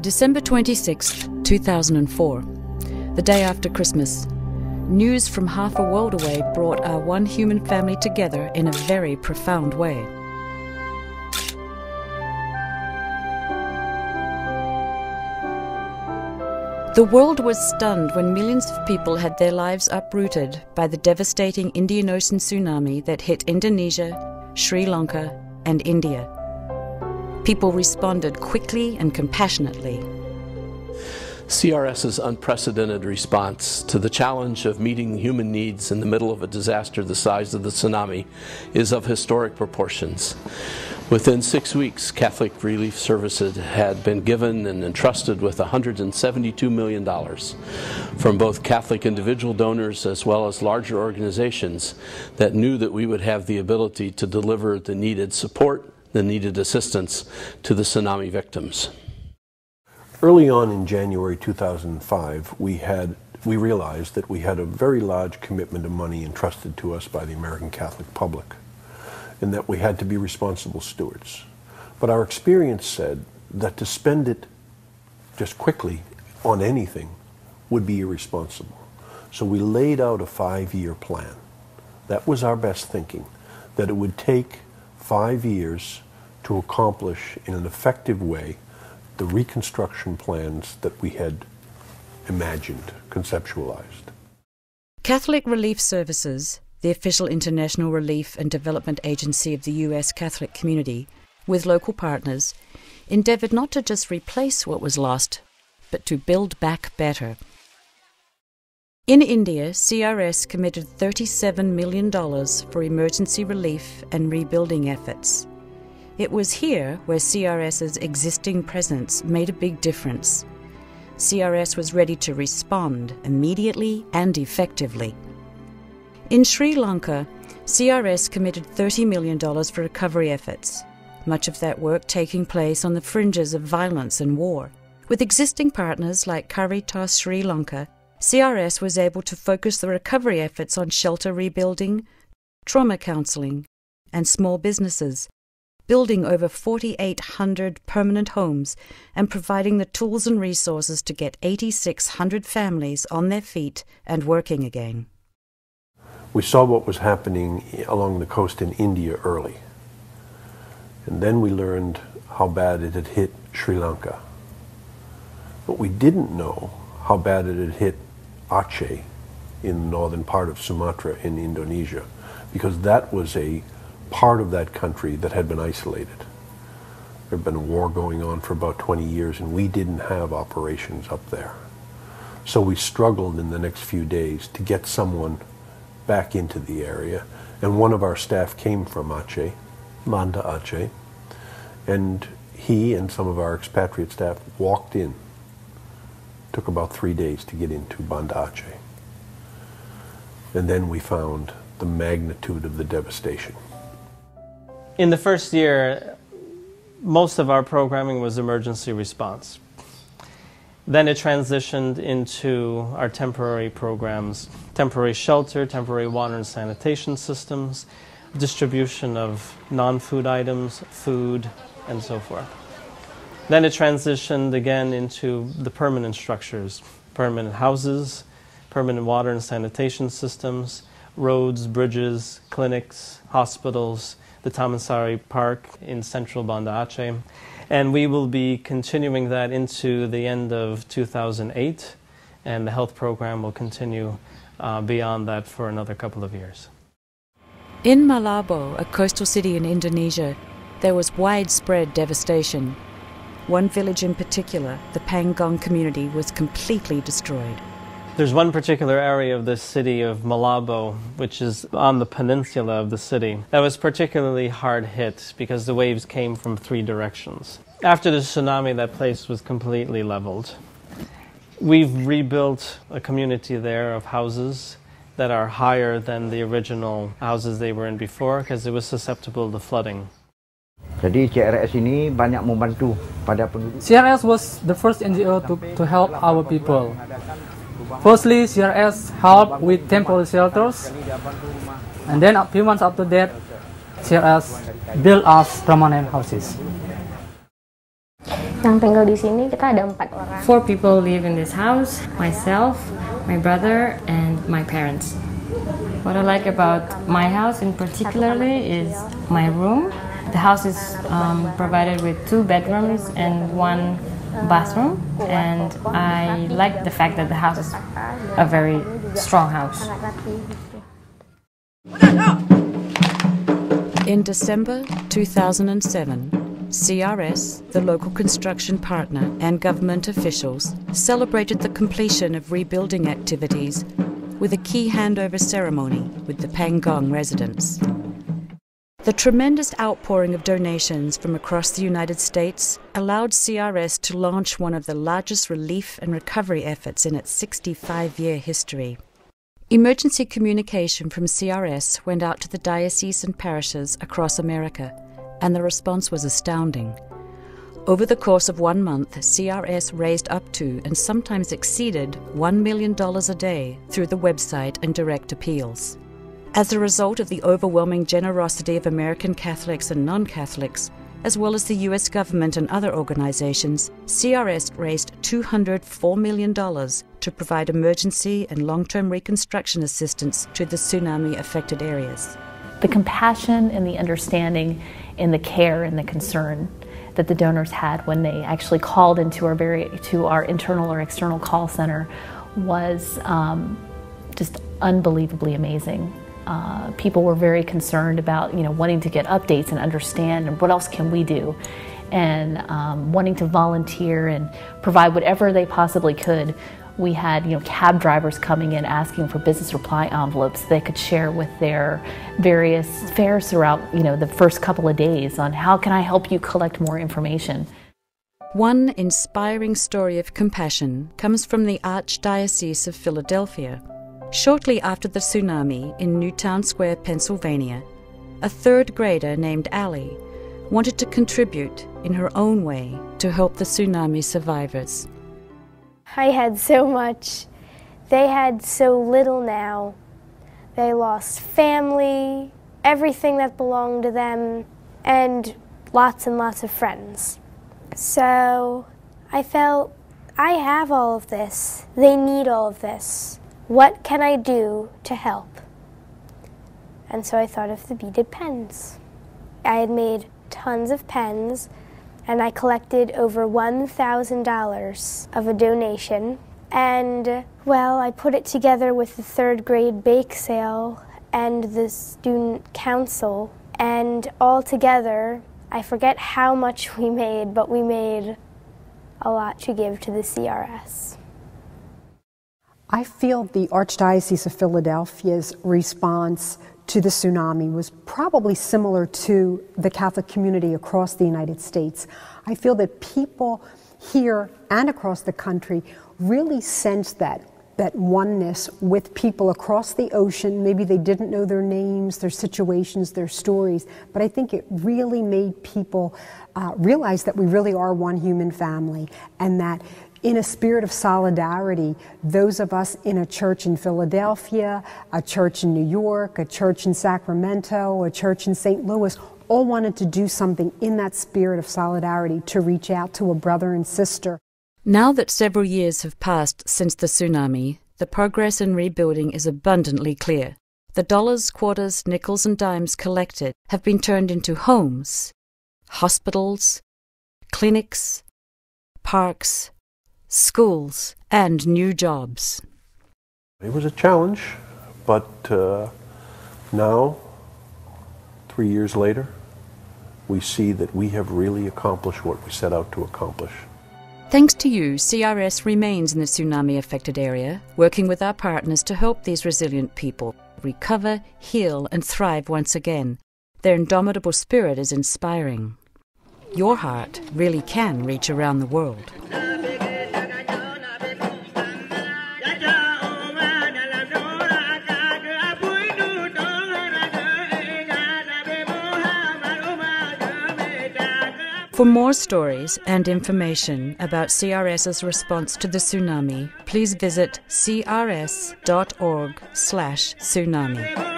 December 26, 2004, the day after Christmas, news from half a world away brought our one human family together in a very profound way. The world was stunned when millions of people had their lives uprooted by the devastating Indian Ocean tsunami that hit Indonesia, Sri Lanka, and India. People responded quickly and compassionately. CRS's unprecedented response to the challenge of meeting human needs in the middle of a disaster the size of the tsunami is of historic proportions. Within 6 weeks, Catholic Relief Services had been given and entrusted with $172 million from both Catholic individual donors as well as larger organizations that knew that we would have the ability to deliver the needed support, the needed assistance to the tsunami victims. Early on in January 2005, we realized that we had a very large commitment of money entrusted to us by the American Catholic public, and that we had to be responsible stewards. But our experience said that to spend it just quickly on anything would be irresponsible. So we laid out a 5-year plan. That was our best thinking, that it would take 5 years to accomplish in an effective way the reconstruction plans that we had imagined, conceptualized. Catholic Relief Services, the official international relief and development agency of the U.S. Catholic community, with local partners, endeavored not to just replace what was lost, but to build back better. In India, CRS committed $37 million for emergency relief and rebuilding efforts. It was here where CRS's existing presence made a big difference. CRS was ready to respond immediately and effectively. In Sri Lanka, CRS committed $30 million for recovery efforts, much of that work taking place on the fringes of violence and war. With existing partners like Caritas Sri Lanka, CRS was able to focus the recovery efforts on shelter rebuilding, trauma counseling, and small businesses, building over 4,800 permanent homes and providing the tools and resources to get 8,600 families on their feet and working again. We saw what was happening along the coast in India early. And then we learned how bad it had hit Sri Lanka. But we didn't know how bad it had hit Aceh in the northern part of Sumatra in Indonesia, because that was a part of that country that had been isolated. There had been a war going on for about 20 years and we didn't have operations up there. So we struggled in the next few days to get someone back into the area, and one of our staff came from Aceh, Banda Aceh, and he and some of our expatriate staff walked in. Took about 3 days to get into Banda Aceh. And then we found the magnitude of the devastation. In the first year, most of our programming was emergency response. Then it transitioned into our temporary programs, temporary shelter, temporary water and sanitation systems, distribution of non-food items, food, and so forth. Then it transitioned again into the permanent structures, permanent houses, permanent water and sanitation systems, roads, bridges, clinics, hospitals, the Tamansari Park in central Banda Aceh. And we will be continuing that into the end of 2008, and the health program will continue beyond that for another couple of years. In Malabo, a coastal city in Indonesia, there was widespread devastation. One village in particular, the Pangong community, was completely destroyed. There's one particular area of the city of Malabo, which is on the peninsula of the city, that was particularly hard hit because the waves came from 3 directions. After the tsunami, that place was completely leveled. We've rebuilt a community there of houses that are higher than the original houses they were in before because it was susceptible to flooding. Jadi CRS ini banyak membantu pada penduduk. CRS was the first NGO to help our people. Firstly, CRS helped with temporary shelters, and then a few months after that, CRS built us permanent houses. Yang tinggal di sini kita ada 4 orang. 4 people live in this house, myself, my brother, and my parents. What I like about my house in particularly is my room. The house is provided with 2 bedrooms and 1 bathroom, and I like the fact that the house is a very strong house. In December 2007, CRS, the local construction partner, and government officials celebrated the completion of rebuilding activities with a key handover ceremony with the Pangong residents. The tremendous outpouring of donations from across the United States allowed CRS to launch one of the largest relief and recovery efforts in its 65-year history. Emergency communication from CRS went out to the dioceses and parishes across America, and the response was astounding. Over the course of 1 month, CRS raised up to and sometimes exceeded $1 million a day through the website and direct appeals. As a result of the overwhelming generosity of American Catholics and non-Catholics, as well as the U.S. government and other organizations, CRS raised $204 million to provide emergency and long-term reconstruction assistance to the tsunami-affected areas. The compassion and the understanding and the care and the concern that the donors had when they actually called into our internal or external call center was just unbelievably amazing. People were very concerned about, wanting to get updates and understand and what else can we do, and wanting to volunteer and provide whatever they possibly could. We had, cab drivers coming in asking for business reply envelopes they could share with their various fairs throughout, the first couple of days on how can I help you collect more information. One inspiring story of compassion comes from the Archdiocese of Philadelphia. Shortly after the tsunami in Newtown Square, Pennsylvania, a 3rd grader named Allie wanted to contribute in her own way to help the tsunami survivors. I had so much. They had so little now. They lost family, everything that belonged to them, and lots of friends. So I felt, I have all of this. They need all of this. What can I do to help? And so I thought of the beaded pens. I had made tons of pens, and I collected over $1,000 of a donation. And, well, I put it together with the 3rd grade bake sale and the student council. And all together, I forget how much we made, but we made a lot to give to the CRS. I feel the Archdiocese of Philadelphia's response to the tsunami was probably similar to the Catholic community across the United States. I feel that people here and across the country really sensed that oneness with people across the ocean. Maybe they didn't know their names, their situations, their stories, but I think it really made people realize that we really are one human family, and that in a spirit of solidarity, those of us in a church in Philadelphia, a church in New York, a church in Sacramento, a church in St. Louis, all wanted to do something in that spirit of solidarity to reach out to a brother and sister. Now that several years have passed since the tsunami, the progress in rebuilding is abundantly clear. The dollars, quarters, nickels and dimes collected have been turned into homes, hospitals, clinics, parks, schools, and new jobs. It was a challenge, but now, 3 years later, we see that we have really accomplished what we set out to accomplish. Thanks to you, CRS remains in the tsunami-affected area, working with our partners to help these resilient people recover, heal, and thrive once again. Their indomitable spirit is inspiring. Your heart really can reach around the world. For more stories and information about CRS's response to the tsunami, please visit crs.org/tsunami.